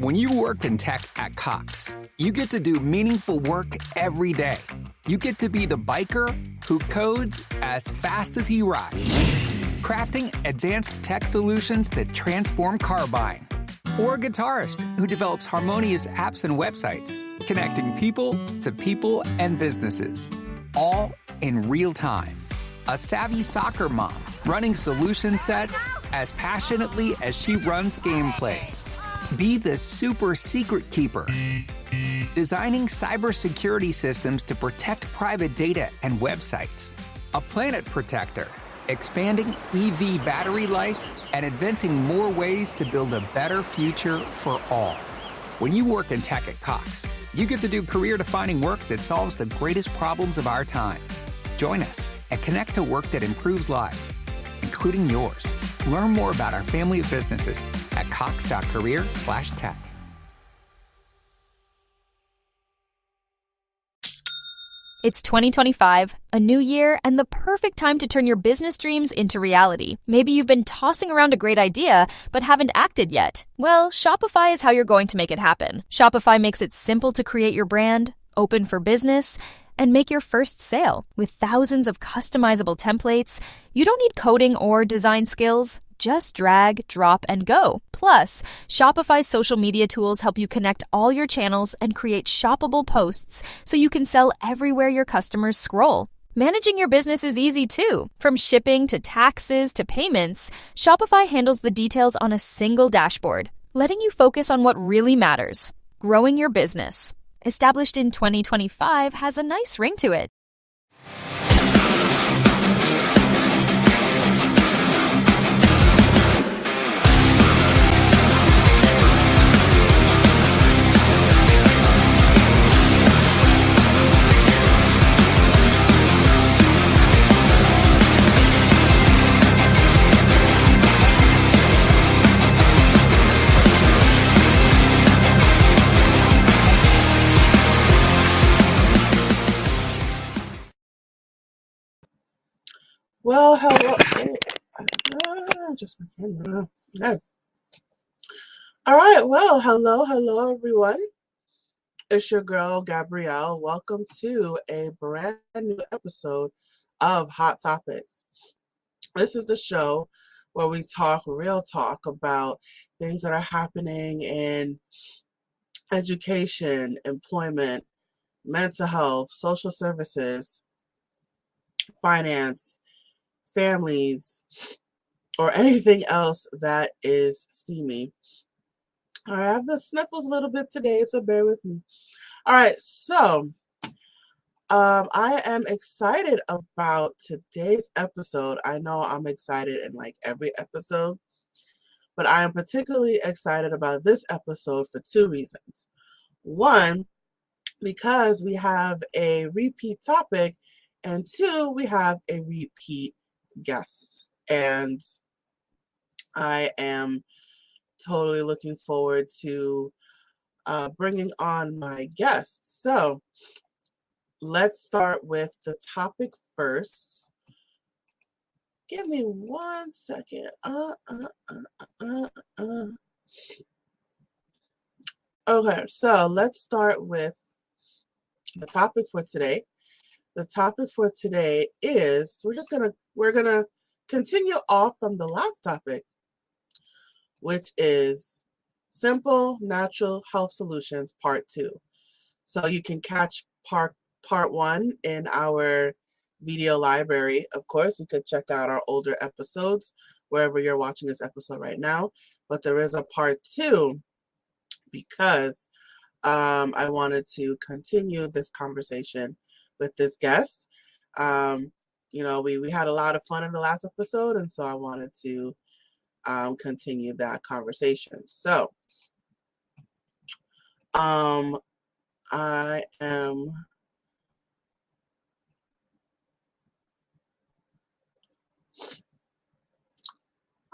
When you work in tech at Cox, you get to do meaningful work every day. You get to be the biker who codes as fast as he rides, crafting advanced tech solutions that transform car buying. Or a guitarist who develops harmonious apps and websites, connecting people to people and businesses, all in real time. A savvy soccer mom running solution sets as passionately as she runs gameplays. Be the super secret keeper, designing cybersecurity systems to protect private data and websites. A planet protector, expanding EV battery life and inventing more ways to build a better future for all. When you work in tech at Cox, you get to do career-defining work that solves the greatest problems of our time. Join us and connect to work that improves lives, including yours. Learn more about our family of businesses at cox.career/tech. It's 2025, a new year, and the perfect time to turn your business dreams into reality. Maybe you've been tossing around a great idea, but haven't acted yet. Well, Shopify is how you're going to make it happen. Shopify makes it simple to create your brand, open for business, and make your first sale. With thousands of customizable templates, you don't need coding or design skills. Just drag, drop, and go. Plus, Shopify's social media tools help you connect all your channels and create shoppable posts so you can sell everywhere your customers scroll. Managing your business is easy too. From shipping to taxes to payments, Shopify handles the details on a single dashboard, letting you focus on what really matters: growing your business. Established in 2025 has a nice ring to it. Well, hello. Just my camera. No. All right. Well, hello, everyone. It's your girl, Gabrielle. Welcome to a brand new episode of Hot Topics. This is the show where we talk real talk about things that are happening in education, employment, mental health, social services, finance, families, or anything else that is steamy. All right, I have the sniffles a little bit today, so bear with me. All right, so I am excited about today's episode. I know I'm excited in like every episode, but I am particularly excited about this episode for two reasons. One, because we have a repeat topic, and two, we have a repeat guest. And I am totally looking forward to bringing on my guests. So let's start with the topic first. Give me 1 second. Okay, so let's start with the topic for today. The topic for today is we're gonna continue off from the last topic, which is simple natural health solutions part 2. So you can catch part 1 in our video library. Of course, you could check out our older episodes wherever you're watching this episode right now. But there is a part 2 because I wanted to continue this conversation with this guest. We had a lot of fun in the last episode, and so I wanted to continue that conversation. So I'm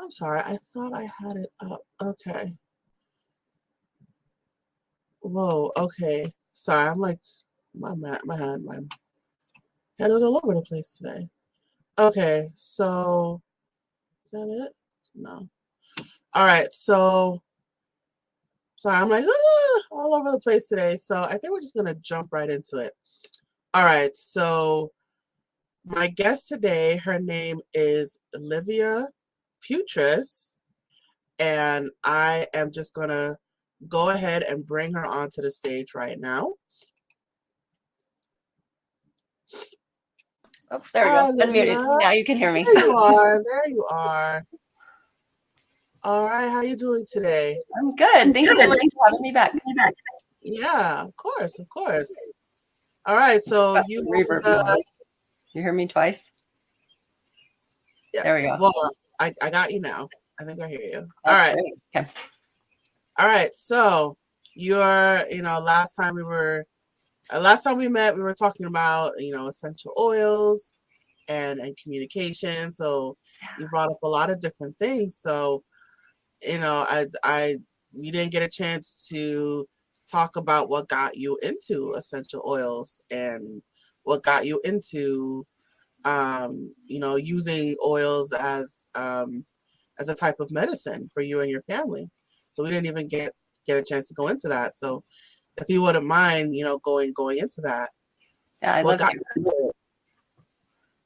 sorry, I thought I had it up. Okay. Whoa, okay. Sorry, I'm like my head is all over the place today. Okay, so is that it? No. All right, so So I'm like, all over the place today. So I think we're just going to jump right into it. All right. So my guest today, her name is Livia Pewtress, and I am just going to go ahead and bring her onto the stage right now. Oh, there we go. Unmuted. Now you can hear me. There you are. There you are. All right. How are you doing today? I'm good. Thank you so much for having me back. Yeah, of course. Of course. All right. So you hear me twice? Yes. There we go. Well, I got you now. I think I hear you. That's all right. Great. Okay. All right. So you're, last time we met, we were talking about, essential oils and communication. So you brought up a lot of different things. So, you didn't get a chance to talk about what got you into essential oils and what got you into, using oils as a type of medicine for you and your family. So we didn't even get a chance to go into that. So if you wouldn't mind, going into that. Yeah, I'd love to.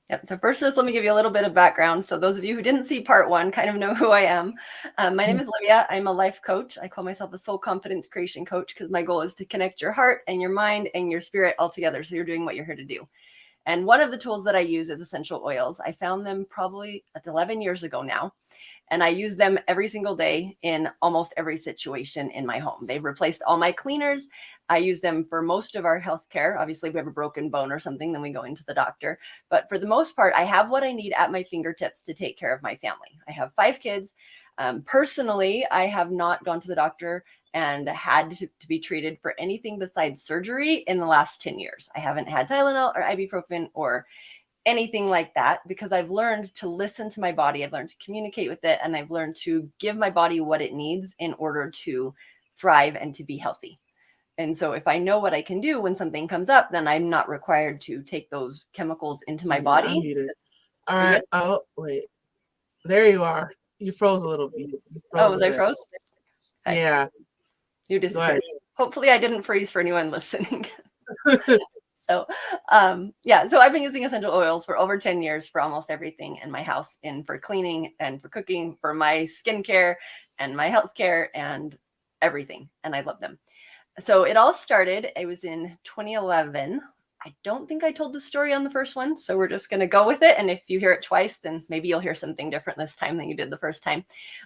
Yep. So first, just let me give you a little bit of background. So those of you who didn't see part one kind of know who I am. My name is Livia. I'm a life coach. I call myself a soul confidence creation coach because my goal is to connect your heart and your mind and your spirit all together. So you're doing what you're here to do. And one of the tools that I use is essential oils. I found them probably 11 years ago now. And I use them every single day in almost every situation in my home. They've replaced all my cleaners. I use them for most of our healthcare. Obviously, if we have a broken bone or something, then we go into the doctor. But for the most part, I have what I need at my fingertips to take care of my family. I have 5 kids. Personally, I have not gone to the doctor and had to be treated for anything besides surgery in the last 10 years. I haven't had Tylenol or ibuprofen or anything like that because I've learned to listen to my body. I've learned to communicate with it, and I've learned to give my body what it needs in order to thrive and to be healthy. And so if I know what I can do when something comes up, then I'm not required to take those chemicals into my body. All right. Oh, wait. There you are. You froze a little bit. Was I froze? Okay. Yeah. You disappeared. Hopefully I didn't freeze for anyone listening. So, so I've been using essential oils for over 10 years for almost everything in my house, and for cleaning and for cooking, for my skincare and my healthcare and everything. And I love them. So it all started, it was in 2011. I don't think I told the story on the first one, so we're just going to go with it. And if you hear it twice, then maybe you'll hear something different this time than you did the first time.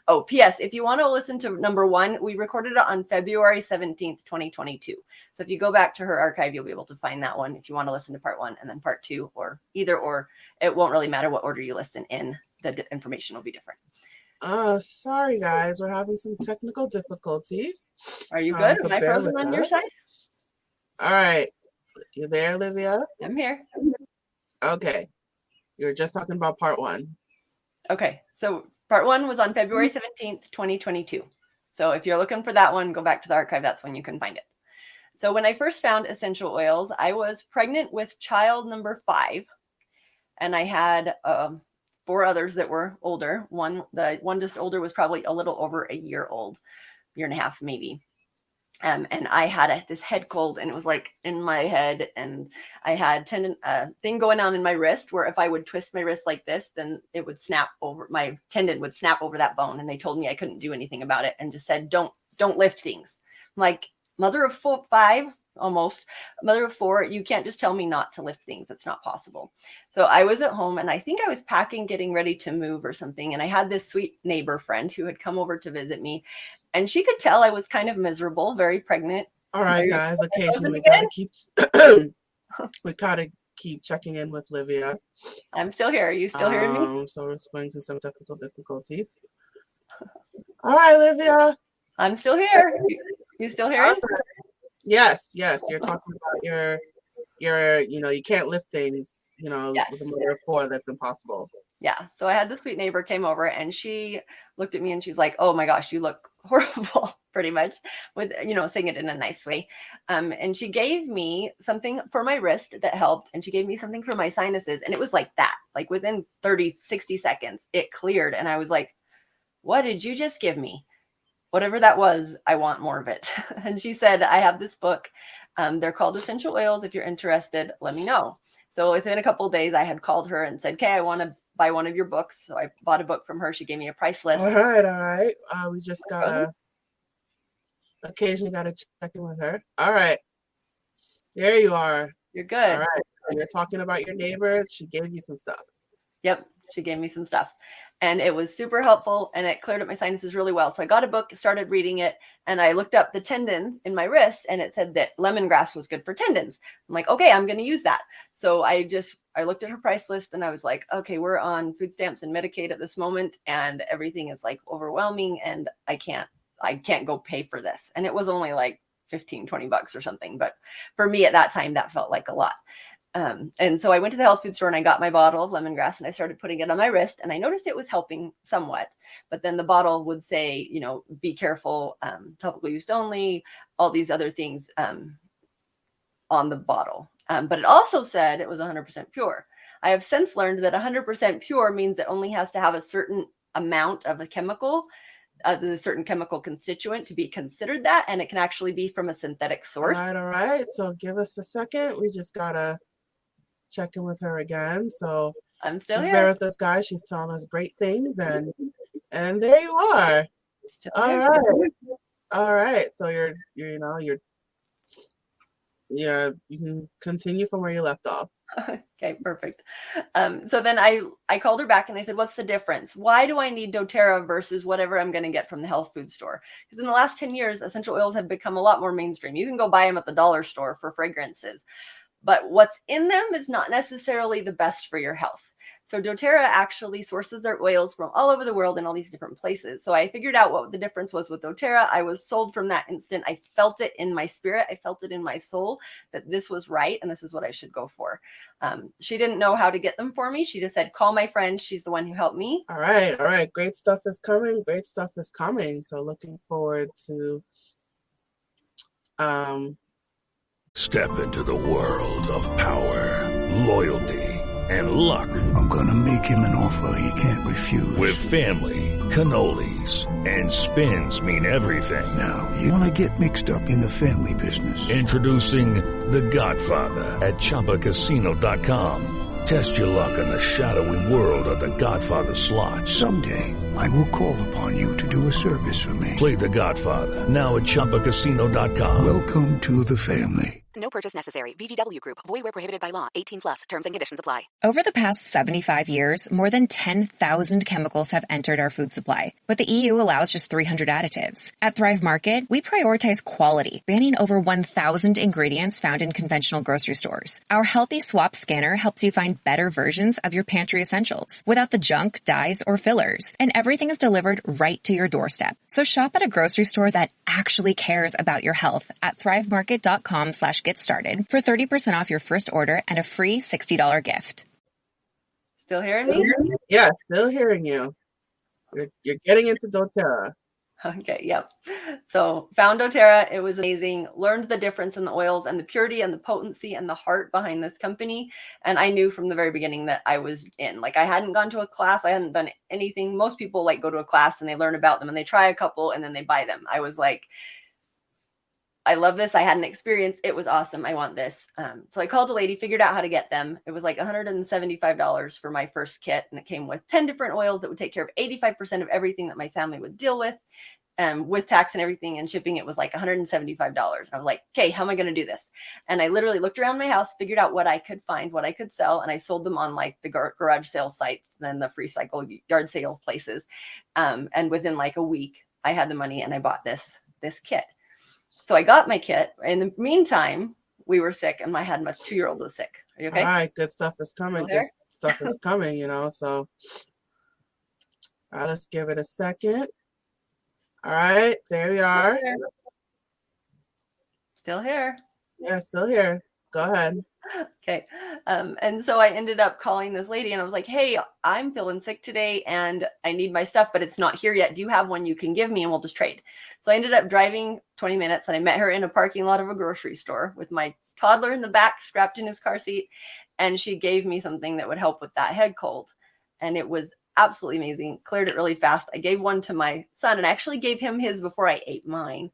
Oh, P.S. If you want to listen to number 1, we recorded it on February 17th, 2022. So if you go back to her archive, you'll be able to find that one if you want to listen to part 1 and then part 2, or either or. It won't really matter what order you listen in. The information will be different. Sorry, guys. We're having some technical difficulties. Are you good? Am I frozen on your side? All right. You there, Livia? I'm here. Okay. You're just talking about part 1. Okay. So part 1 was on February 17th, 2022. So if you're looking for that one, go back to the archive. That's when you can find it. So when I first found essential oils, I was pregnant with child number 5. And I had 4 others that were older. The one just older was probably a little over a year old, year and a half maybe. And I had this head cold, and it was like in my head, and I had thing going on in my wrist where if I would twist my wrist like this, then it would snap over, my tendon would snap over that bone. And they told me I couldn't do anything about it and just said, don't lift things. I'm like, mother of 5, almost mother of 4, you can't just tell me not to lift things. That's not possible. So I was at home, and I think I was packing, getting ready to move or something. And I had this sweet neighbor friend who had come over to visit me, and she could tell I was kind of miserable, very pregnant. All right, guys. Occasionally we gotta keep checking in with Livia. I'm still here. Are you still hearing me? So we're experiencing some technical difficulties. All right, Livia. I'm still here. You still hearing? Yes. You're talking about your you can't lift things, yes. With a mother of 4, that's impossible. Yeah. So I had the sweet neighbor came over, and she looked at me and she's like, oh my gosh, you look horrible, pretty much, with, saying it in a nice way. And she gave me something for my wrist that helped. And she gave me something for my sinuses. And it was like that, like within 30, 60 seconds, it cleared. And I was like, what did you just give me? whatever that was, I want more of it. And she said, I have this book. They're called Essential Oils. If you're interested, let me know. So within a couple of days, I had called her and said, okay, I want to buy one of your books. So I bought a book from her. She gave me a price list. All right. We just occasionally got to check in with her. All right. There you are. You're good. All right. You're talking about your neighbors. She gave you some stuff. Yep. She gave me some stuff. And it was super helpful, and it cleared up my sinuses really well. So I got a book, started reading it, and I looked up the tendons in my wrist, and it said that lemongrass was good for tendons. I'm like, okay, I'm going to use that. So I looked at her price list, and I was like, okay, we're on food stamps and Medicaid at this moment, and everything is like overwhelming, and I can't go pay for this. And it was only like $15-20 or something. But for me at that time, that felt like a lot. And so I went to the health food store and I got my bottle of lemongrass and I started putting it on my wrist, and I noticed it was helping somewhat, but then the bottle would say, be careful, topical use only, all these other things, on the bottle. But it also said it was 100% pure. I have since learned that 100% pure means it only has to have a certain amount of a chemical, the certain chemical constituent to be considered that. And it can actually be from a synthetic source. All right. So give us a second. We just gotta check in with her again. So I'm still just here. bear with us, guys. She's telling us great things, and there you are. All right. So you can continue from where you left off. Okay, perfect. So then I called her back and I said, what's the difference? Why do I need doTERRA versus whatever I'm going to get from the health food store? Because in the last 10 years, essential oils have become a lot more mainstream. You can go buy them at the dollar store for fragrances, but what's in them is not necessarily the best for your health. So doTERRA actually sources their oils from all over the world in all these different places. So I figured out what the difference was with doTERRA. I was sold from that instant. I felt it in my spirit. I felt it in my soul that this was right and this is what I should go for. She didn't know how to get them for me. She just said, call my friend. She's the one who helped me. All right. Great stuff is coming. So looking forward to Step into the world of power, loyalty, and luck. I'm gonna make him an offer he can't refuse. With family, cannolis, and spins mean everything. Now, you wanna get mixed up in the family business. Introducing The Godfather at ChumbaCasino.com. Test your luck in the shadowy world of The Godfather slot. Someday, I will call upon you to do a service for me. Play The Godfather now at ChumbaCasino.com. Welcome to the family. No purchase necessary. VGW Group. Void where prohibited by law. 18+. Terms and conditions apply. Over the past 75 years, more than 10,000 chemicals have entered our food supply, but the EU allows just 300 additives. At Thrive Market, we prioritize quality, banning over 1,000 ingredients found in conventional grocery stores. Our Healthy Swap scanner helps you find better versions of your pantry essentials without the junk, dyes, or fillers, and everything is delivered right to your doorstep. So shop at a grocery store that actually cares about your health at thrivemarket.com/get started for 30% off your first order and a free $60 gift. Still hearing me? Yeah, still hearing you. You're getting into doTERRA. Okay, yep. So found doTERRA. It was amazing. Learned the difference in the oils and the purity and the potency and the heart behind this company. And I knew from the very beginning that I was in. Like, I hadn't gone to a class. I hadn't done anything. Most people go to a class and they learn about them and they try a couple and then they buy them. I was like, I love this. I had an experience. It was awesome. I want this. So I called a lady, figured out how to get them. It was like $175 for my first kit. And it came with 10 different oils that would take care of 85% of everything that my family would deal with. With tax and everything and shipping, it was like $175. I was like, okay, how am I going to do this? And I literally looked around my house, figured out what I could find, what I could sell. And I sold them on like the garage sale sites, then the free cycle yard sales places. And within like a week, I had the money and I bought this kit. So I got my kit. In the meantime, we were sick and I had my 2-year-old was sick. Are you okay? All right, good stuff is coming. Good stuff is coming, so let's give it a second. All right, there we are. Still here. Yeah, still here. Go ahead. Okay. And so I ended up calling this lady and I was like, hey, I'm feeling sick today and I need my stuff, but it's not here yet. Do you have one you can give me and we'll just trade? So I ended up driving 20 minutes and I met her in a parking lot of a grocery store with my toddler in the back, strapped in his car seat. And she gave me something that would help with that head cold. And it was absolutely amazing. Cleared it really fast. I gave one to my son, and I actually gave him his before I ate mine.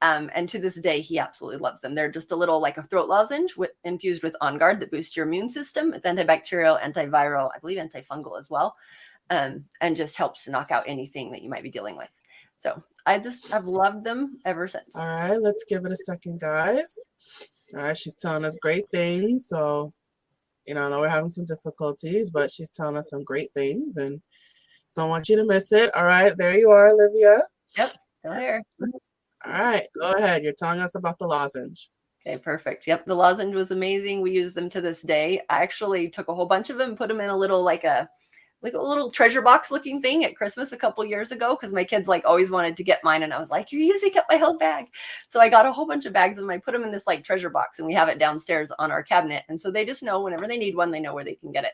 And to this day, he absolutely loves them. They're just a little like a throat lozenge infused with On Guard that boosts your immune system. It's antibacterial, antiviral, I believe antifungal as well, and just helps to knock out anything that you might be dealing with. So I've loved them ever since. All right, let's give it a second, guys. All right, she's telling us great things. So, I know we're having some difficulties, but she's telling us some great things and don't want you to miss it. All right, there you are, Livia. Yep, still here. All right, go ahead. You're telling us about the lozenge. Okay, perfect. Yep, the lozenge was amazing. We use them to this day. I actually took a whole bunch of them and put them in a little like a little treasure box looking thing at Christmas a couple years ago, because my kids like always wanted to get mine, and I was like, you're using up my whole bag. So I got a whole bunch of bags of them. I put them in this like treasure box, and we have it downstairs on our cabinet. And so they just know whenever they need one, they know where they can get it.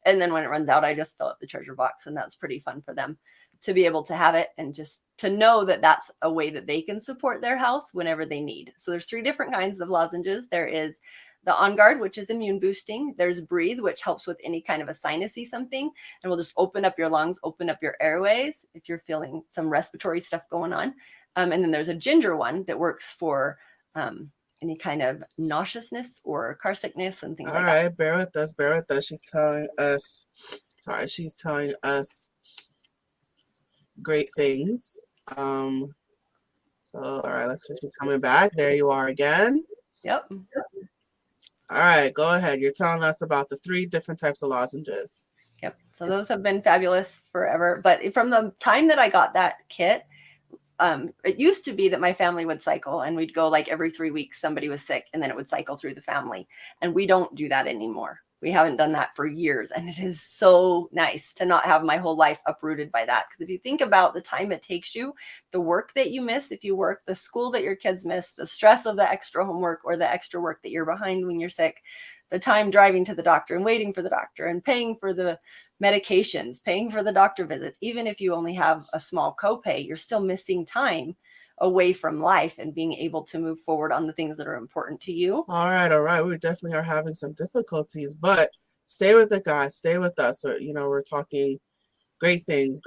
And then when it runs out, I just fill up the treasure box, and that's pretty fun for them to be able to have it and just to know that that's a way that they can support their health whenever they need. So there's 3 different kinds of lozenges. There is the On Guard, which is immune boosting. There's Breathe, which helps with any kind of a sinusy something, and will just open up your lungs, open up your airways if you're feeling some respiratory stuff going on. And then there's a Ginger one that works for any kind of nauseousness or car sickness and things like that. All right, bear with us. She's telling us great things. So, all right, let's see, she's coming back. There you are again. Yep. All right, go ahead. You're telling us about the 3 different types of lozenges. Yep. So those have been fabulous forever. But from the time that I got that kit, it used to be that my family would cycle, and we'd go like every 3 weeks, somebody was sick, and then it would cycle through the family. And we don't do that anymore. We haven't done that for years. And it is so nice to not have my whole life uprooted by that. Because if you think about the time it takes you, the work that you miss if you work, the school that your kids miss, the stress of the extra homework or the extra work that you're behind when you're sick, the time driving to the doctor and waiting for the doctor and paying for the medications, paying for the doctor visits, even if you only have a small copay, you're still missing time away from life and being able to move forward on the things that are important to you. All right. We definitely are having some difficulties, but stay with it, guys. Stay with us. Or, we're talking great things.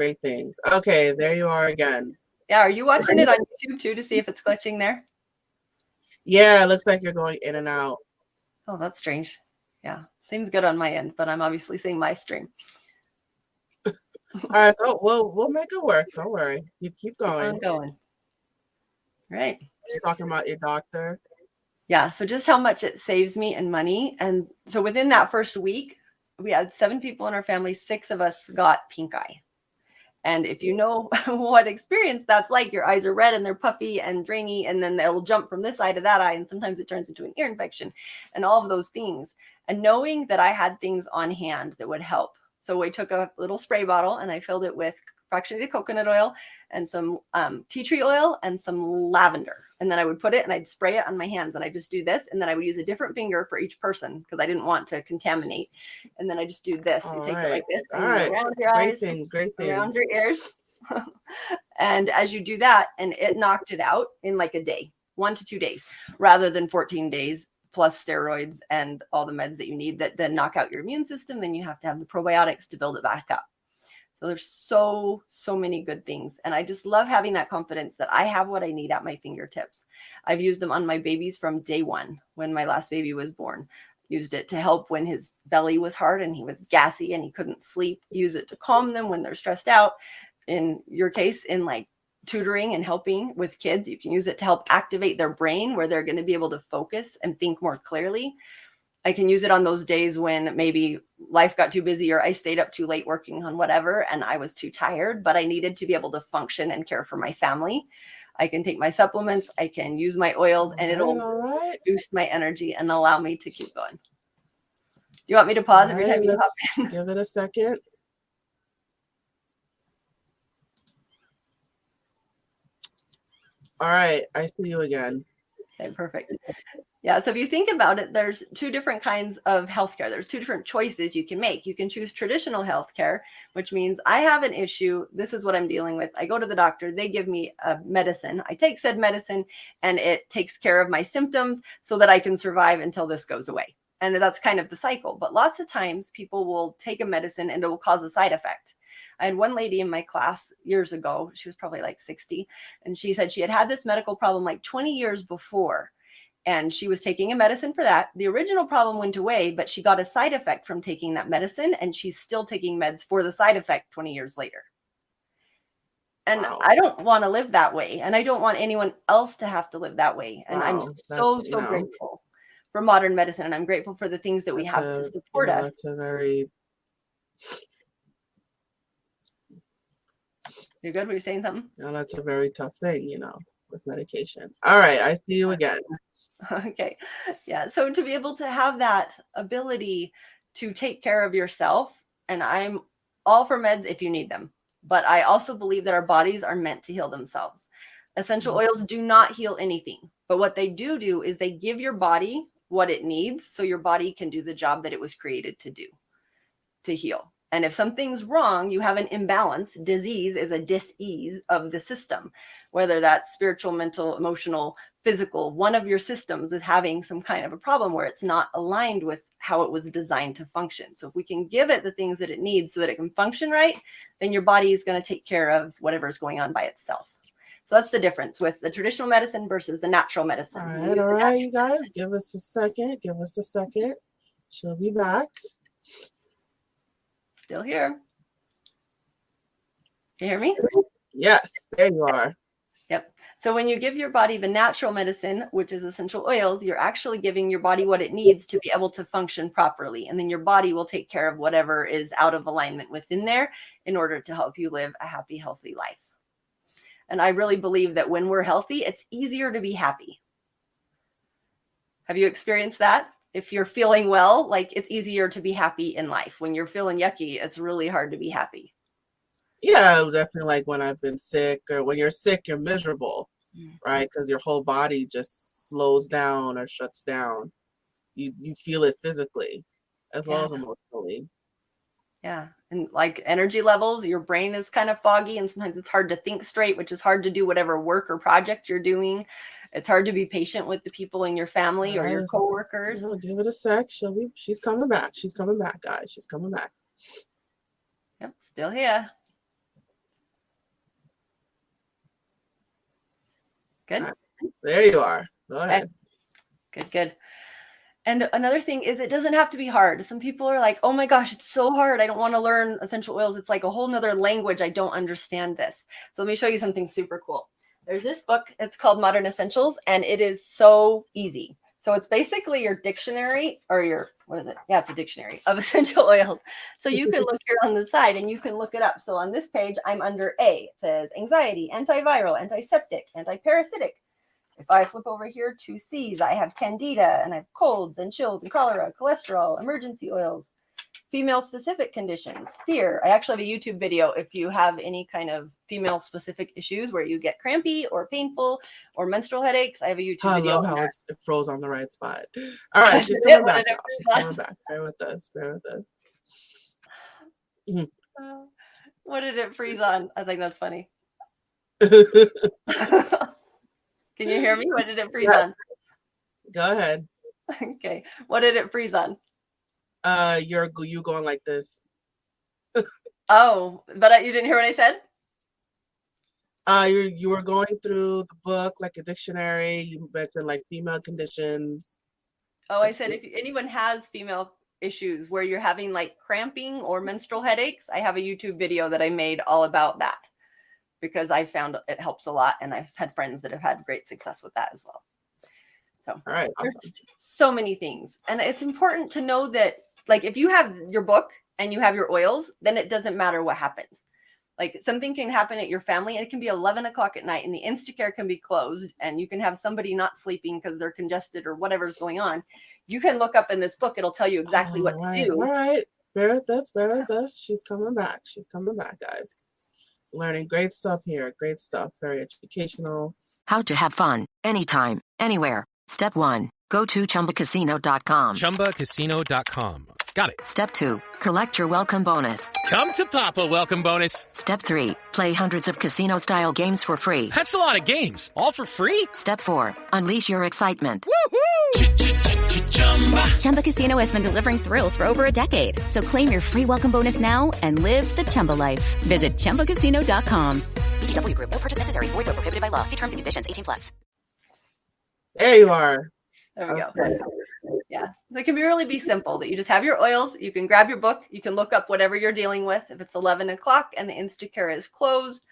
Okay, there you are again. Yeah, are you watching it on YouTube too to see if it's glitching there? Yeah, it looks like you're going in and out. Oh, that's strange. Yeah, seems good on my end, but I'm obviously seeing my stream. All right, we'll make it work. Don't worry. You keep going. I'm going. Right. You're talking about your doctor? Yeah. So just how much it saves me in money. And so within that first week, we had 7 people in our family. 6 of us got pink eye. And if you know what experience that's like, your eyes are red and they're puffy and drainy, and then they'll jump from this eye to that eye. And sometimes it turns into an ear infection and all of those things. And knowing that I had things on hand that would help. So I took a little spray bottle and I filled it with fractionated coconut oil and some tea tree oil and some lavender. And then I would put it and I'd spray it on my hands, and I just do this. And then I would use a different finger for each person because I didn't want to contaminate. And then I just do this. You take it like this. And around your eyes. Great things. Around your ears. And as you do that, and it knocked it out in like a day, 1 to 2 days, rather than 14 days plus steroids and all the meds that you need that then knock out your immune system. Then you have to have the probiotics to build it back up. So there's so many good things. And I just love having that confidence that I have what I need at my fingertips. I've used them on my babies from day 1 when my last baby was born. Used it to help when his belly was hard and he was gassy and he couldn't sleep. Use it to calm them when they're stressed out. In your case, in like tutoring and helping with kids, you can use it to help activate their brain where they're going to be able to focus and think more clearly. I can use it on those days when maybe life got too busy or I stayed up too late working on whatever and I was too tired, but I needed to be able to function and care for my family. I can take my supplements, I can use my oils, and it'll boost my energy and allow me to keep going. Do you want me to pause every time you hop in? Give it a second. All right, I see you again. Okay, perfect. Yeah, so if you think about it, there's 2 different kinds of healthcare. There's 2 different choices you can make. You can choose traditional healthcare, which means I have an issue. This is what I'm dealing with. I go to the doctor. They give me a medicine. I take said medicine, and it takes care of my symptoms so that I can survive until this goes away. And that's kind of the cycle. But lots of times people will take a medicine and it will cause a side effect. I had one lady in my class years ago. She was probably like 60. And she said she had had this medical problem like 20 years before. And she was taking a medicine for that. The original problem went away, but she got a side effect from taking that medicine. And she's still taking meds for the side effect 20 years later. And Wow. I don't want to live that way. And I don't want anyone else to have to live that way. And Wow. I'm so grateful for modern medicine. And I'm grateful for the things that we have to support us. That's a very... You're good? Were you saying something? No, that's a very tough thing, with medication. All right. I see you again. Okay. Yeah. So to be able to have that ability to take care of yourself, and I'm all for meds if you need them, but I also believe that our bodies are meant to heal themselves. Essential oils do not heal anything, but what they do is they give your body what it needs so your body can do the job that it was created to do, to heal. And if something's wrong, you have an imbalance. Disease is a dis-ease of the system, whether that's spiritual, mental, emotional, physical. One of your systems is having some kind of a problem where it's not aligned with how it was designed to function. So if we can give it the things that it needs so that it can function right, then your body is going to take care of whatever is going on by itself. So that's the difference with the traditional medicine versus the natural medicine. All right, you guys, give us a second. She'll be back. Still here. Can you hear me? Yes, there you are. Yep. So when you give your body the natural medicine, which is essential oils, you're actually giving your body what it needs to be able to function properly. And then your body will take care of whatever is out of alignment within there in order to help you live a happy, healthy life. And I really believe that when we're healthy, it's easier to be happy. Have you experienced that? If you're feeling well, like it's easier to be happy in life. When you're feeling yucky, it's really hard to be happy. Yeah, definitely. Like when I've been sick, or when you're sick, you're miserable, right? Because your whole body just slows down or shuts down. You feel it physically as well as emotionally. Yeah. And like energy levels, your brain is kind of foggy, and sometimes it's hard to think straight, which is hard to do whatever work or project you're doing. It's hard to be patient with the people in your family or your coworkers. Give it a sec. She's coming back. She's coming back, guys. She's coming back. Yep, still here. Good. Right. There you are. Go ahead. Good. And another thing is, it doesn't have to be hard. Some people are like, oh my gosh, it's so hard. I don't want to learn essential oils. It's like a whole nother language. I don't understand this. So let me show you something super cool. There's this book. It's called Modern Essentials, and it is so easy. So it's basically your dictionary, or your, what is it? Yeah, it's a dictionary of essential oils. So you can look here on the side and you can look it up. So on this page, I'm under A. It says anxiety, antiviral, antiseptic, antiparasitic. If I flip over here to C's, I have candida, and I have colds and chills and cholera, cholesterol, emergency oils, female-specific conditions, fear. I actually have a YouTube video if you have any kind of female-specific issues where you get crampy or painful or menstrual headaches. I have a YouTube video. I love how it froze on the right spot. All right, she's coming back now. She's coming back. Bear with us. What did it freeze on? I think that's funny. Can you hear me? What did it freeze on? Go ahead. Okay. What did it freeze on? You going like this. Oh, but you didn't hear what I said? You were going through the book like a dictionary. You mentioned like female conditions. Oh, I said if anyone has female issues where you're having like cramping or menstrual headaches, I have a YouTube video that I made all about that, because I found it helps a lot, and I've had friends that have had great success with that as well. So all right, awesome. There's so many things. And it's important to know that, like, if you have your book and you have your oils, then it doesn't matter what happens. Like, something can happen at your family, and it can be 11 o'clock at night, and the Instacare can be closed, and you can have somebody not sleeping because they're congested or whatever's going on. You can look up in this book. It'll tell you exactly what to do. All right. Bear with us. She's coming back, guys. Learning great stuff here. Great stuff. Very educational. How to have fun anytime, anywhere. Step 1. Go to ChumbaCasino.com. ChumbaCasino.com. Got it. Step 2. Collect your welcome bonus. Come to Papa welcome bonus. Step 3. Play hundreds of casino-style games for free. That's a lot of games. All for free? Step 4. Unleash your excitement. Woohoo! Chumba Casino has been delivering thrills for over a decade. So claim your free welcome bonus now and live the Chumba life. Visit ChumbaCasino.com. VGW Group. No purchase necessary. Void where prohibited by law. See terms and conditions. 18+. There you are. There we go. Yes. So it can really be simple that you just have your oils. You can grab your book. You can look up whatever you're dealing with. If it's 11 o'clock and the Instacare is closed,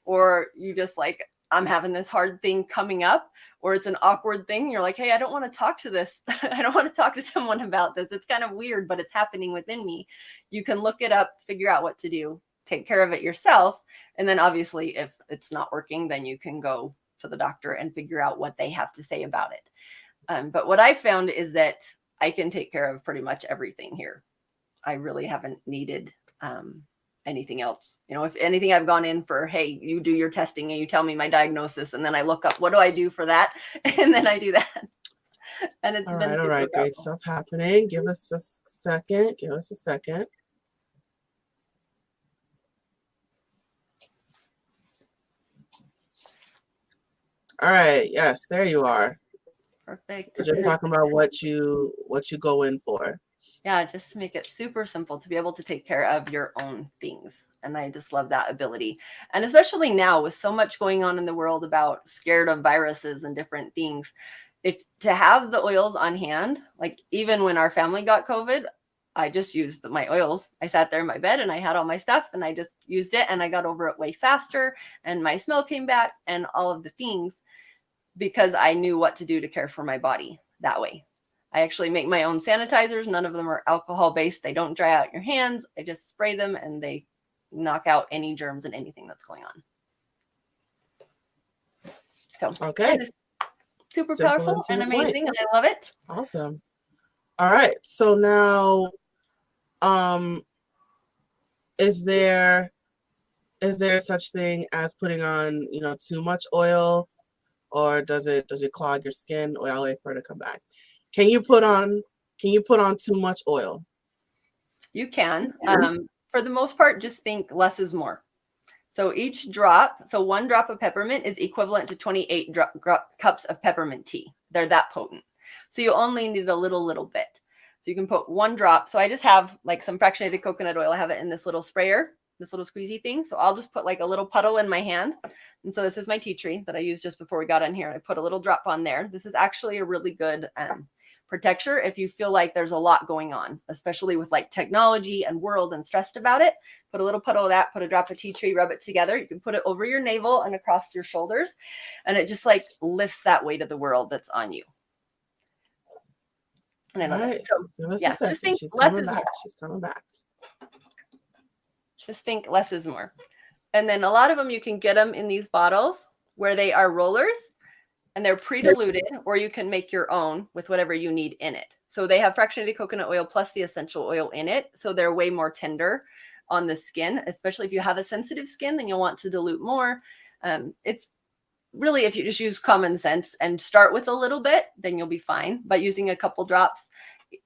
or you just like, I'm having this hard thing coming up, or it's an awkward thing. You're like, hey, I don't want to talk to this. I don't want to talk to someone about this. It's kind of weird, but it's happening within me. You can look it up, figure out what to do, take care of it yourself. And then obviously if it's not working, then you can go to the doctor and figure out what they have to say about it. But what I found is that I can take care of pretty much everything here. I really haven't needed anything else. You know, if anything, I've gone in for, hey, you do your testing and you tell me my diagnosis, and then I look up, what do I do for that? And then I do that. And it's all right. Great stuff happening. Give us a second. All right. Yes, there you are. Perfect. You're talking about what you go in for. Yeah, just to make it super simple to be able to take care of your own things. And I just love that ability. And especially now with so much going on in the world about scared of viruses and different things, if to have the oils on hand, like even when our family got COVID, I just used my oils. I sat there in my bed and I had all my stuff and I just used it and I got over it way faster and my smell came back and all of the things, because I knew what to do to care for my body that way. I actually make my own sanitizers. None of them are alcohol based. They don't dry out your hands. I just spray them and they knock out any germs and anything that's going on. So okay, super powerful and amazing, and I love it. Awesome. All right. So now, is there such thing as putting on, too much oil, or does it clog your skin, or I'll wait for it to come back? Can you put on too much oil? You can. For the most part, just think less is more. So each drop, so 1 drop of peppermint is equivalent to 28 cups of peppermint tea. They're that potent. So you only need a little bit. So you can put 1 drop. So I just have like some fractionated coconut oil. I have it in this little sprayer, this little squeezy thing. So I'll just put like a little puddle in my hand. And so this is my tea tree that I used just before we got on here. I put a little drop on there. This is actually a really good protector if you feel like there's a lot going on, especially with like technology and world and stressed about it. Put a little puddle of that, put a drop of tea tree, rub it together. You can put it over your navel and across your shoulders. And it just like lifts that weight of the world that's on you. And I love it. So yeah, just think less is more. She's coming back. Just think less is more. And then a lot of them, you can get them in these bottles where they are rollers and they're pre-diluted, or you can make your own with whatever you need in it. So they have fractionated coconut oil plus the essential oil in it. So they're way more tender on the skin, especially if you have a sensitive skin, then you'll want to dilute more. It's really, if you just use common sense and start with a little bit, then you'll be fine by using a couple drops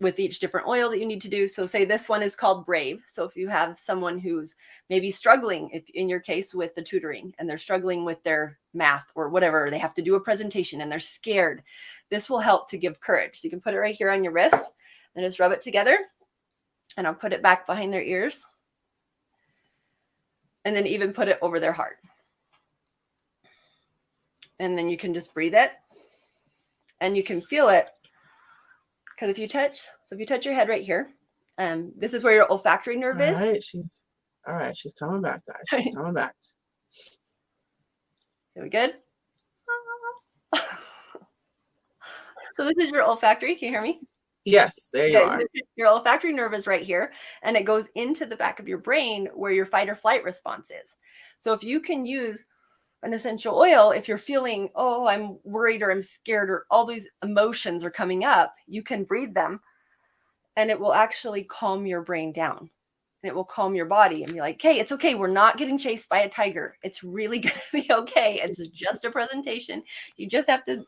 with each different oil that you need to do. So say this one is called Brave. So if you have someone who's maybe struggling, if in your case with the tutoring, and they're struggling with their math or whatever, they have to do a presentation and they're scared, this will help to give courage. So you can put it right here on your wrist and just rub it together. And I'll put it back behind their ears. And then even put it over their heart. And then you can just breathe it. And you can feel it. Because if you touch your head right here, this is where your olfactory nerve is. All right, she's coming back, guys. She's coming back. Are we good? So this is your olfactory. Can you hear me? Yes, there you are. Your olfactory nerve is right here, and it goes into the back of your brain where your fight or flight response is. So if you can use an essential oil, if you're feeling, oh, I'm worried or I'm scared or all these emotions are coming up, you can breathe them and it will actually calm your brain down. And it will calm your body and be like, hey, it's okay. We're not getting chased by a tiger. It's really going to be okay. It's just a presentation. You just have to,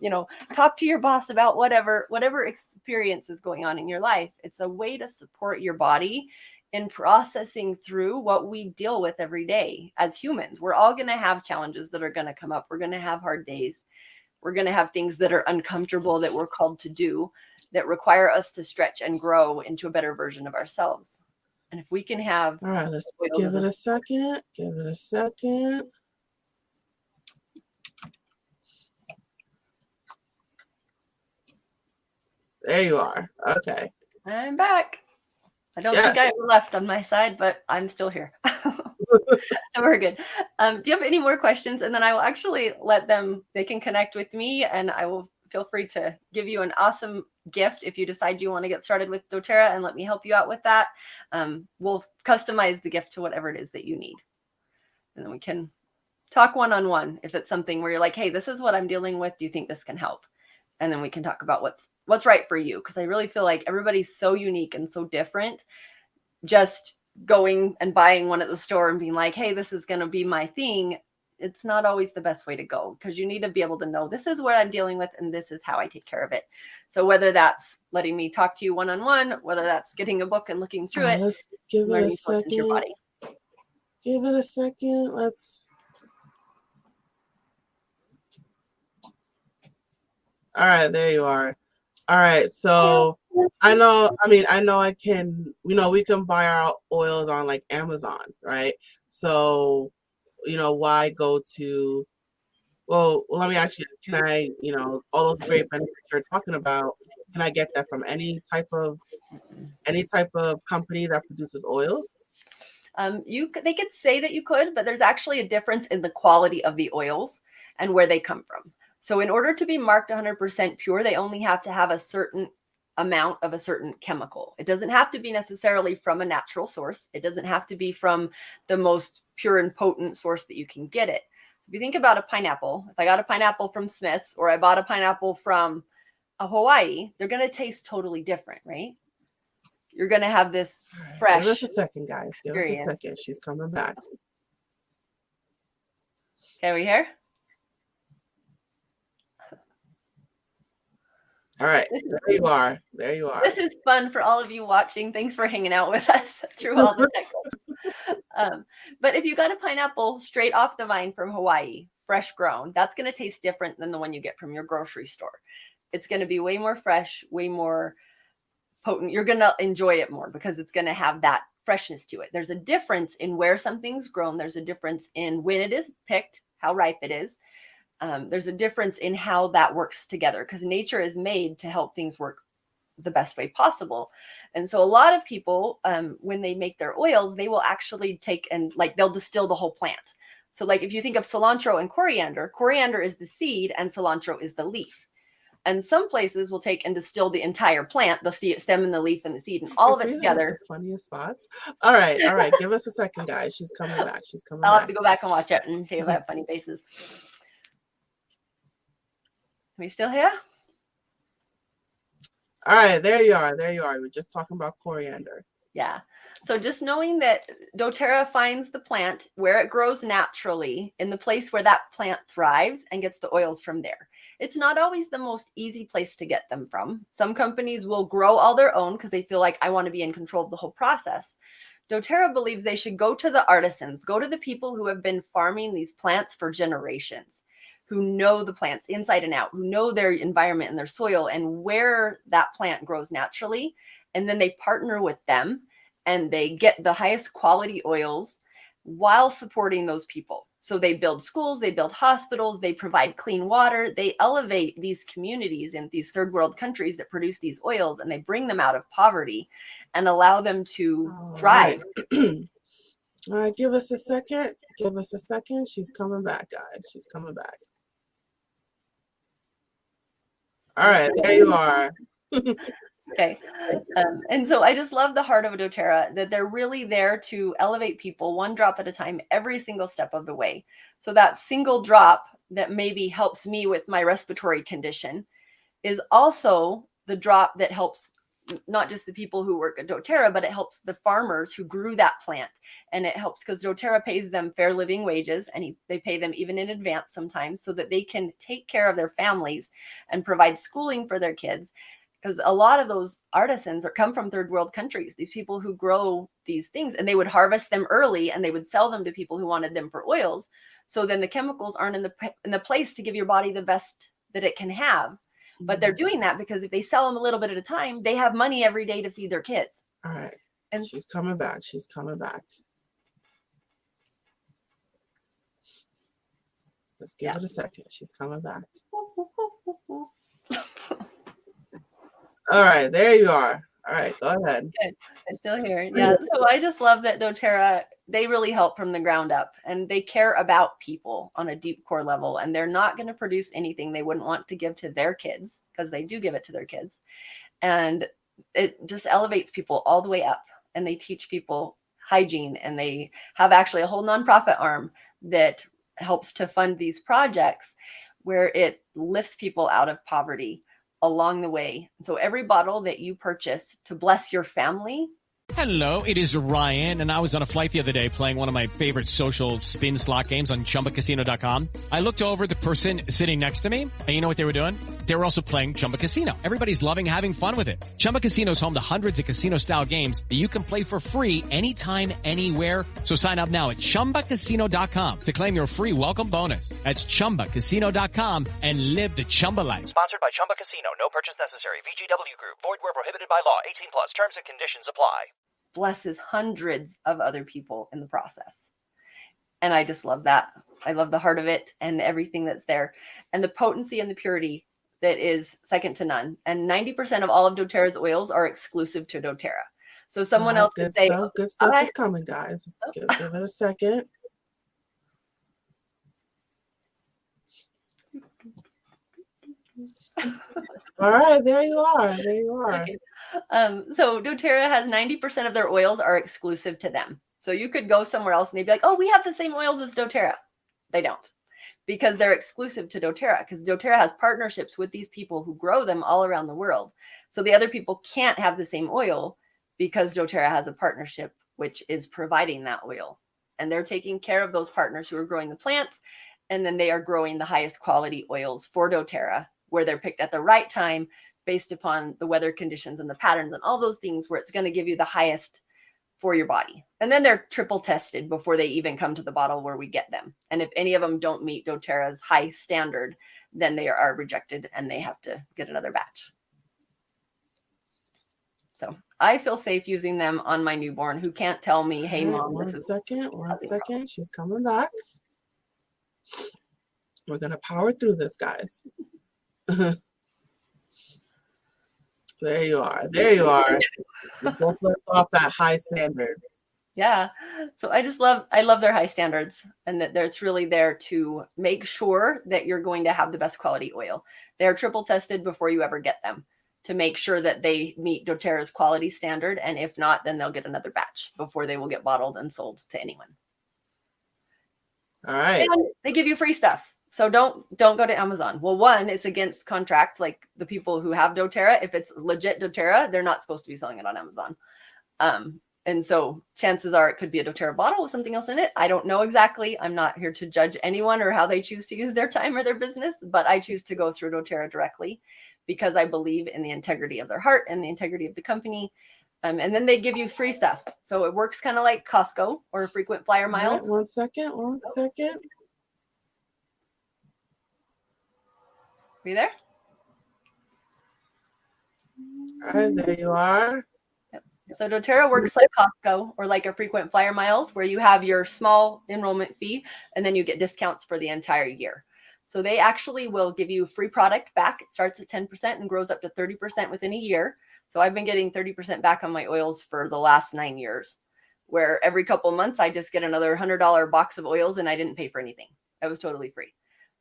talk to your boss about whatever experience is going on in your life. It's a way to support your body in processing through what we deal with every day as humans. We're all going to have challenges that are going to come up. We're going to have hard days. We're going to have things that are uncomfortable that we're called to do, that require us to stretch and grow into a better version of ourselves. And if we can have... All right, let's give it a second. Give it a second. There you are. Okay. I'm back. I don't think I left on my side, but I'm still here. So we're good. Do you have any more questions? And then I will actually let them, they can connect with me, and I will feel free to give you an awesome gift if you decide you want to get started with doTERRA, and let me help you out with that. We'll customize the gift to whatever it is that you need. And then we can talk one-on-one if it's something where you're like, hey, this is what I'm dealing with. Do you think this can help? And then we can talk about what's right for you. Because I really feel like everybody's so unique and so different. Just going and buying one at the store and being like, hey, this is going to be my thing, it's not always the best way to go, because you need to be able to know this is what I'm dealing with and this is how I take care of it. So whether that's letting me talk to you one-on-one, whether that's getting a book and looking through it, let's give it a second. Your body. Give it a second. Let's. All right, there you are. All right, so I know I can, we can buy our oils on like Amazon, right? So, why go to, well, let me ask you, can I, all those great benefits you're talking about, can I get that from any type of company that produces oils? They could say that you could, but there's actually a difference in the quality of the oils and where they come from. So in order to be marked 100% pure, they only have to have a certain amount of a certain chemical. It doesn't have to be necessarily from a natural source. It doesn't have to be from the most pure and potent source that you can get it. If you think about a pineapple, if I got a pineapple from Smith's or I bought a pineapple from Hawaii, they're going to taste totally different, right? You're going to have this fresh. Give us a second, guys. Give us a second. She's coming back. Okay, we here? All right, there you are. There you are. This is fun for all of you watching. Thanks for hanging out with us through all the techniques. But if you got a pineapple straight off the vine from Hawaii, fresh grown, that's going to taste different than the one you get from your grocery store. It's going to be way more fresh, way more potent. You're going to enjoy it more because it's going to have that freshness to it. There's a difference in where something's grown. There's a difference in when it is picked, how ripe it is. There's a difference in how that works together, because nature is made to help things work the best way possible. And so a lot of people, when they make their oils, they will actually take and they'll distill the whole plant. So like if you think of cilantro and coriander is the seed and cilantro is the leaf. And some places will take and distill the entire plant, the stem and the leaf and the seed and all of it together. The funniest spots. All right. Give us a second, guys. She's coming back. I'll have to go back and watch it and see if I have funny faces. Are we still here? All right, there you are. There you are. We're just talking about coriander. Yeah. So just knowing that doTERRA finds the plant where it grows naturally in the place where that plant thrives and gets the oils from there. It's not always the most easy place to get them from. Some companies will grow all their own because they feel like I want to be in control of the whole process. doTERRA believes they should go to the artisans, go to the people who have been farming these plants for generations, who know the plants inside and out, who know their environment and their soil and where that plant grows naturally. And then they partner with them and they get the highest quality oils while supporting those people. So they build schools, they build hospitals, they provide clean water, they elevate these communities in these third world countries that produce these oils, and they bring them out of poverty and allow them to thrive. All right, give us a second. Give us a second. She's coming back, guys. She's coming back. All right, there you are. Okay. And so I just love the heart of doTERRA, that they're really there to elevate people one drop at a time, every single step of the way. So that single drop that maybe helps me with my respiratory condition is also the drop that helps not just the people who work at doTERRA, but it helps the farmers who grew that plant. And it helps because doTERRA pays them fair living wages, and they pay them even in advance sometimes so that they can take care of their families and provide schooling for their kids. Because a lot of those artisans come from third world countries, these people who grow these things, and they would harvest them early and they would sell them to people who wanted them for oils. So then the chemicals aren't in the place to give your body the best that it can have. But they're doing that because if they sell them a little bit at a time, they have money every day to feed their kids. All right. And she's coming back. She's coming back. Let's give it a second. She's coming back. All right, there you are. All right, go ahead. Good. I'm still here. Yeah. So I just love that doTERRA, they really help from the ground up, and they care about people on a deep core level, and they're not going to produce anything they wouldn't want to give to their kids, because they do give it to their kids. And it just elevates people all the way up, and they teach people hygiene, and they have actually a whole nonprofit arm that helps to fund these projects where it lifts people out of poverty along the way. So every bottle that you purchase to bless your family. Hello, it is Ryan, and I was on a flight the other day playing one of my favorite social spin slot games on ChumbaCasino.com. I looked over at the person sitting next to me, and you know what they were doing? They were also playing Chumba Casino. Everybody's loving having fun with it. Chumba Casino is home to hundreds of casino-style games that you can play for free anytime, anywhere. So sign up now at ChumbaCasino.com to claim your free welcome bonus. That's ChumbaCasino.com and live the Chumba life. Sponsored by Chumba Casino. No purchase necessary. VGW Group. Void where prohibited by law. 18 plus. Terms and conditions apply. Blesses hundreds of other people in the process. And I just love that. I love the heart of it and everything that's there, and the potency and the purity that is second to none. And 90% of all of doTERRA's oils are exclusive to doTERRA. So someone else could say, good stuff is coming, guys. Let's give it a second. All right, there you are. There you are. Okay. So doTERRA has 90% of their oils are exclusive to them. So you could go somewhere else and they'd be like, oh, we have the same oils as doTERRA. They don't, because they're exclusive to doTERRA, because doTERRA has partnerships with these people who grow them all around the world. So the other people can't have the same oil because doTERRA has a partnership which is providing that oil. And they're taking care of those partners who are growing the plants. And then they are growing the highest quality oils for doTERRA, where they're picked at the right time based upon the weather conditions and the patterns and all those things, where it's going to give you the highest for your body. And then they're triple tested before they even come to the bottle where we get them. And if any of them don't meet doTERRA's high standard, then they are rejected and they have to get another batch. So I feel safe using them on my newborn, who can't tell me, hey, Mom, One second. She's coming back. We're going to power through this, guys. There you are. There you are. We both left off at high standards. Yeah. So I love their high standards, and that it's really there to make sure that you're going to have the best quality oil. They're triple tested before you ever get them to make sure that they meet doTERRA's quality standard. And if not, then they'll get another batch before they will get bottled and sold to anyone. All right. And they give you free stuff. So don't go to Amazon. Well, one, it's against contract. Like the people who have doTERRA, if it's legit doTERRA, they're not supposed to be selling it on Amazon. And so chances are it could be a doTERRA bottle with something else in it. I don't know exactly. I'm not here to judge anyone or how they choose to use their time or their business, but I choose to go through doTERRA directly because I believe in the integrity of their heart and the integrity of the company. And then they give you free stuff. So it works kind of like Costco or frequent flyer miles. Right, one second. Are you there? All right, there you are. Yep. So doTERRA works like Costco or like a frequent flyer miles, where you have your small enrollment fee and then you get discounts for the entire year. So they actually will give you free product back. It starts at 10% and grows up to 30% within a year. So I've been getting 30% back on my oils for the last 9 years, where every couple months I just get another $100 box of oils and I didn't pay for anything. It was totally free.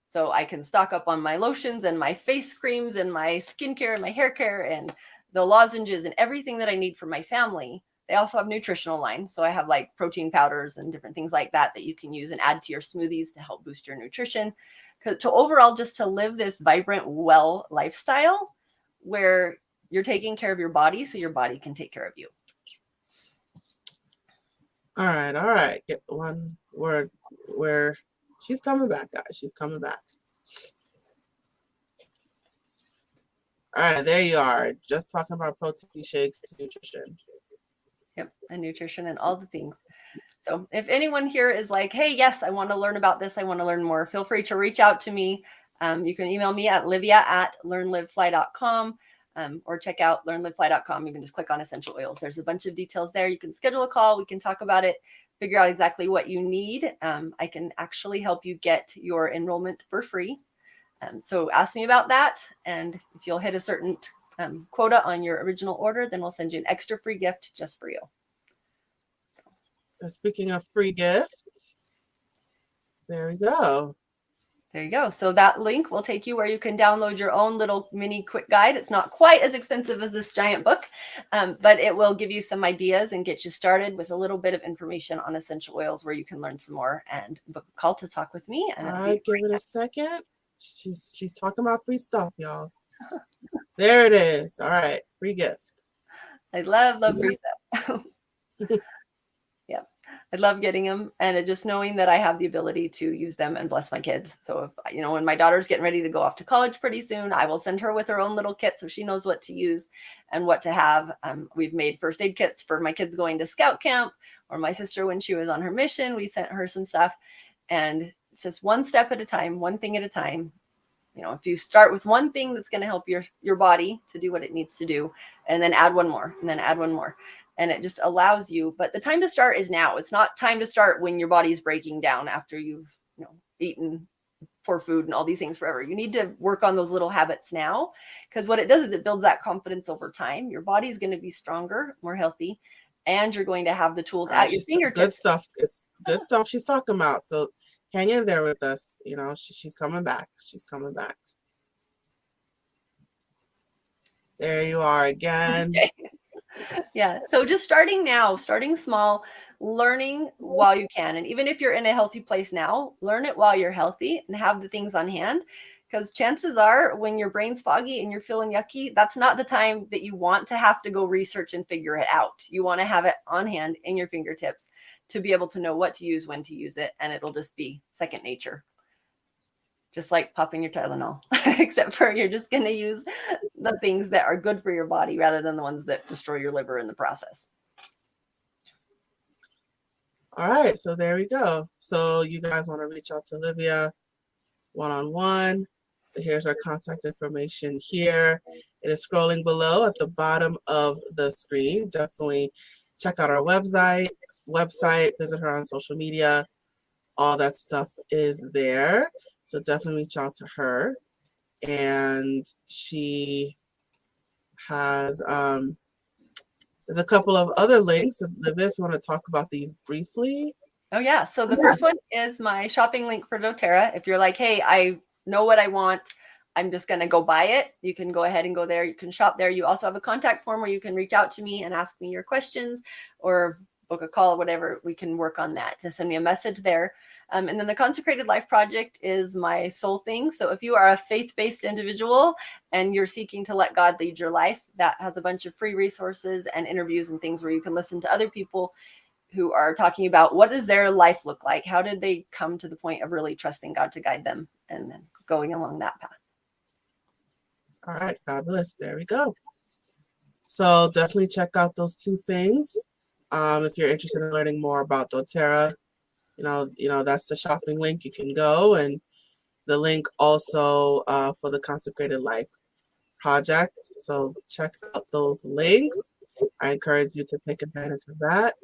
So I can stock up on my lotions and my face creams and my skincare and my hair care and the lozenges and everything that I need for my family. They also have nutritional lines. So I have like protein powders and different things like that that you can use and add to your smoothies to help boost your nutrition. To overall, just to live this vibrant, well lifestyle where you're taking care of your body so your body can take care of you. All right. Get one word where she's coming back, guys. She's coming back. All right, there you are. Just talking about protein shakes, nutrition. Yep, and nutrition and all the things. So if anyone here is like, hey, yes, I want to learn about this, I want to learn more, feel free to reach out to me. You can email me at livia@learnlivefly.com. Or check out learnlivefly.com. You can just click on essential oils. There's a bunch of details there. You can schedule a call. We can talk about it, figure out exactly what you need. I can actually help you get your enrollment for free. So ask me about that. And if you'll hit a certain quota on your original order, then we'll send you an extra free gift just for you. Speaking of free gifts, there we go. There you go. So that link will take you where you can download your own little mini quick guide. It's not quite as extensive as this giant book, but it will give you some ideas and get you started with a little bit of information on essential oils where you can learn some more and book a call to talk with me. And all right, give it a second. She's talking about free stuff, y'all. There it is. All right, free gifts. I love free stuff. Yeah, I love getting them, and just knowing that I have the ability to use them and bless my kids. So if when my daughter's getting ready to go off to college pretty soon, I will send her with her own little kit so she knows what to use and what to have. We've made first aid kits for my kids going to scout camp, or my sister when she was on her mission. We sent her some stuff, and it's just one step at a time, one thing at a time. If you start with one thing that's going to help your body to do what it needs to do, and then add one more, and then add one more. And it just allows you, but the time to start is now. It's not time to start when your body's breaking down after you've eaten poor food and all these things forever. You need to work on those little habits now, because what it does is it builds that confidence over time. Your body's going to be stronger, more healthy, and you're going to have the tools at your fingertips. Good stuff. It's good stuff she's talking about. So hang in there with us. She's coming back. She's coming back. There you are again. Okay. Yeah. So just starting now, starting small, learning while you can. And even if you're in a healthy place now, learn it while you're healthy and have the things on hand. Because chances are when your brain's foggy and you're feeling yucky, that's not the time that you want to have to go research and figure it out. You want to have it on hand in your fingertips to be able to know what to use, when to use it. And it'll just be second nature. Just like popping your Tylenol, except for you're just going to use the things that are good for your body rather than the ones that destroy your liver in the process. All right, so there we go. So you guys want to reach out to Livia one-on-one. So here's our contact information here. It is scrolling below at the bottom of the screen. Definitely check out our website, visit her on social media. All that stuff is there. So definitely reach out to her. And she has, there's a couple of other links. Livia, if you want to talk about these briefly. Oh, yeah. So the first one is my shopping link for doTERRA. If you're like, hey, I know what I want, I'm just going to go buy it, you can go ahead and go there. You can shop there. You also have a contact form where you can reach out to me and ask me your questions or book a call, whatever. We can work on that. To send me a message there. And then the Consecrated Life Project is my soul thing. So if you are a faith-based individual and you're seeking to let God lead your life, that has a bunch of free resources and interviews and things where you can listen to other people who are talking about what does their life look like? How did they come to the point of really trusting God to guide them and then going along that path? All right, fabulous. There we go. So definitely check out those two things. If you're interested in learning more about doTERRA, that's the shopping link. You can go, and the link also for the Consecrated Life Project. So check out those links. I encourage you to take advantage of that.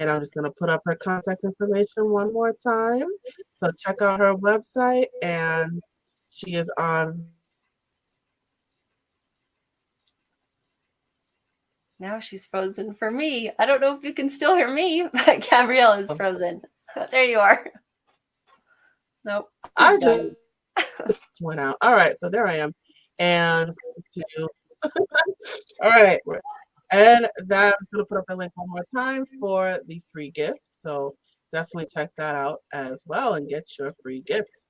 And I'm just going to put up her contact information one more time. So check out her website, and she is on. Now she's frozen for me. I don't know if you can still hear me, but Gabrielle is frozen. There you are. Nope. I just went out. All right, so there I am. And all right. And that I'm going to put up the link one more time for the free gift. So definitely check that out as well and get your free gift.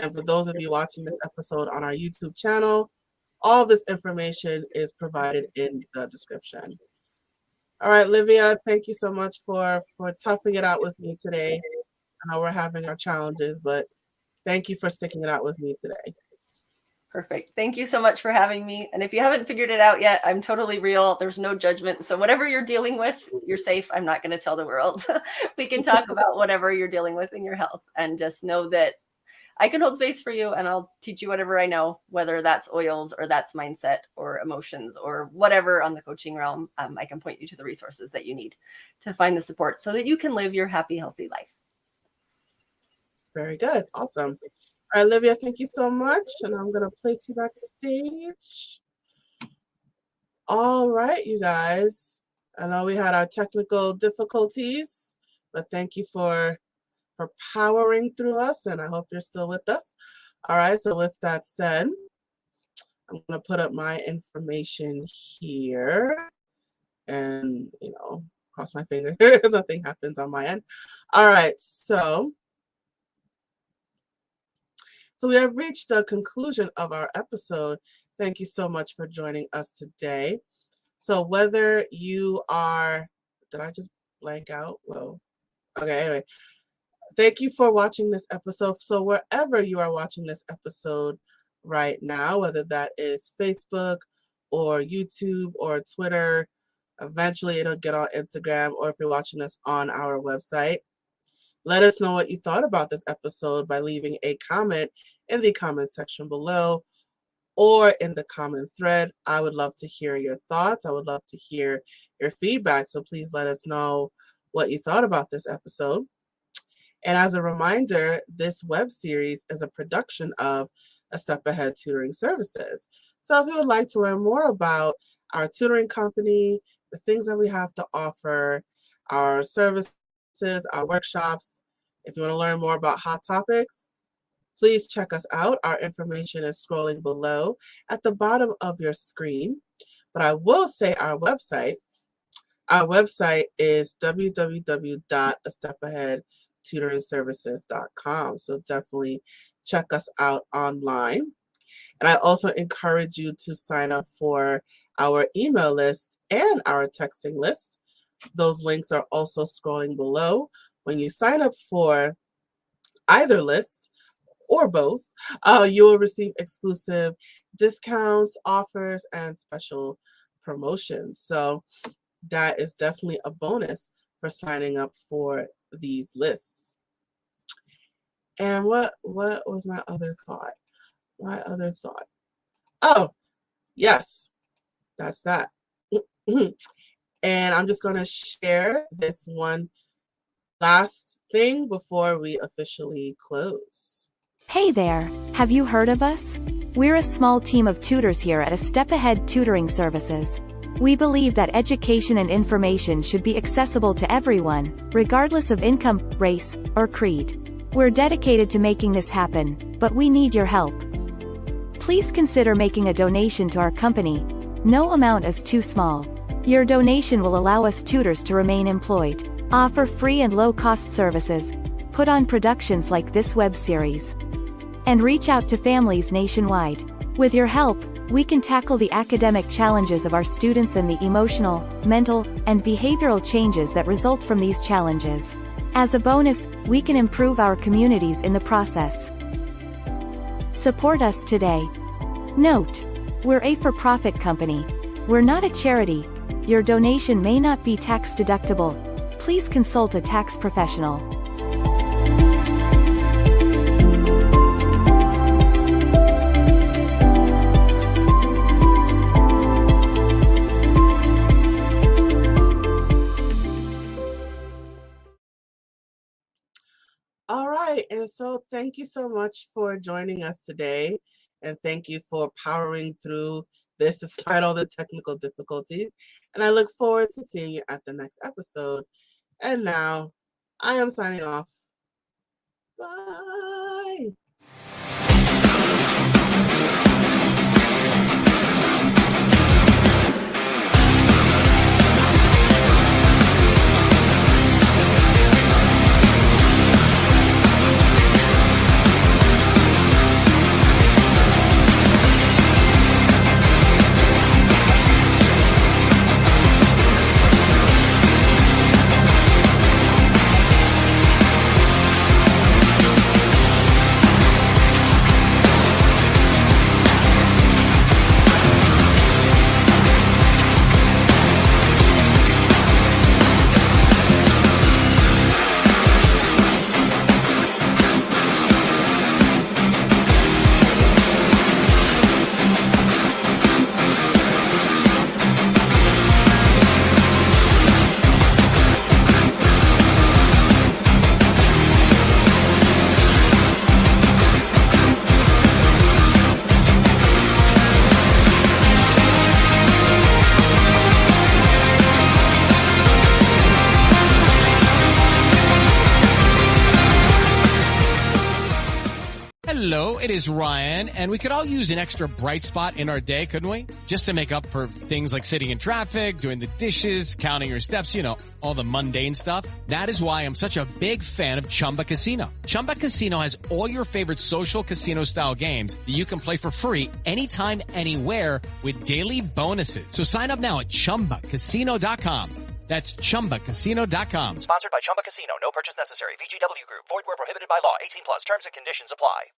And for those of you watching this episode on our YouTube channel, all this information is provided in the description. All right, Livia, thank you so much for toughing it out with me today. I know we're having our challenges, but thank you for sticking it out with me today. Perfect. Thank you so much for having me. And if you haven't figured it out yet, I'm totally real. There's no judgment. So whatever you're dealing with, you're safe. I'm not going to tell the world. We can talk about whatever you're dealing with in your health, and just know that I can hold space for you and I'll teach you whatever I know, whether that's oils or that's mindset or emotions or whatever on the coaching realm. I can point you to the resources that you need to find the support so that you can live your happy, healthy life. Very good. Awesome. All right, Livia, thank you so much. And I'm going to place you backstage. All right, you guys. I know we had our technical difficulties, but thank you for powering through us, and I hope you're still with us. All right, so with that said, I'm going to put up my information here and, cross my finger because nothing happens on my end. All right, so we have reached the conclusion of our episode. Thank you so much for joining us today. So whether you are, did I just blank out? Well, okay, anyway. Thank you for watching this episode. So wherever you are watching this episode right now, whether that is Facebook or YouTube or Twitter, eventually it'll get on Instagram, or if you're watching us on our website, let us know what you thought about this episode by leaving a comment in the comment section below or in the comment thread. I would love to hear your thoughts. I would love to hear your feedback. So please let us know what you thought about this episode. And as a reminder, this web series is a production of A Step Ahead Tutoring Services. So if you would like to learn more about our tutoring company, the things that we have to offer, our services, our workshops, if you want to learn more about hot topics, please check us out. Our information is scrolling below at the bottom of your screen. But I will say our website is www.astepAheadtutoringservices.com. So definitely check us out online. And I also encourage you to sign up for our email list and our texting list. Those links are also scrolling below. When you sign up for either list or both, you will receive exclusive discounts, offers, and special promotions. So that is definitely a bonus for signing up for these lists. And what was my other thought? Oh, yes, that's that. And I'm just going to share this one last thing before we officially close. Hey there, have you heard of us? We're a small team of tutors here at A Step Ahead Tutoring Services. We believe that education and information should be accessible to everyone, regardless of income, race, or creed. We're dedicated to making this happen, but we need your help. Please consider making a donation to our company. No amount is too small. Your donation will allow us tutors to remain employed, offer free and low-cost services, put on productions like this web series, and reach out to families nationwide. With your help, we can tackle the academic challenges of our students and the emotional, mental, and behavioral changes that result from these challenges. As a bonus, we can improve our communities in the process. Support us today. Note: we're a for-profit company. We're not a charity. Your donation may not be tax deductible. Please consult a tax professional. All right, and so thank you so much for joining us today, and thank you for powering through this despite all the technical difficulties, and I look forward to seeing you at the next episode. And now, I am signing off. Bye! Hello, it is Ryan, and we could all use an extra bright spot in our day, couldn't we? Just to make up for things like sitting in traffic, doing the dishes, counting your steps, you know, all the mundane stuff. That is why I'm such a big fan of Chumba Casino. Chumba Casino has all your favorite social casino-style games that you can play for free anytime, anywhere with daily bonuses. So sign up now at ChumbaCasino.com. That's ChumbaCasino.com. Sponsored by Chumba Casino. No purchase necessary. VGW Group. Void where prohibited by law. 18 plus. Terms and conditions apply.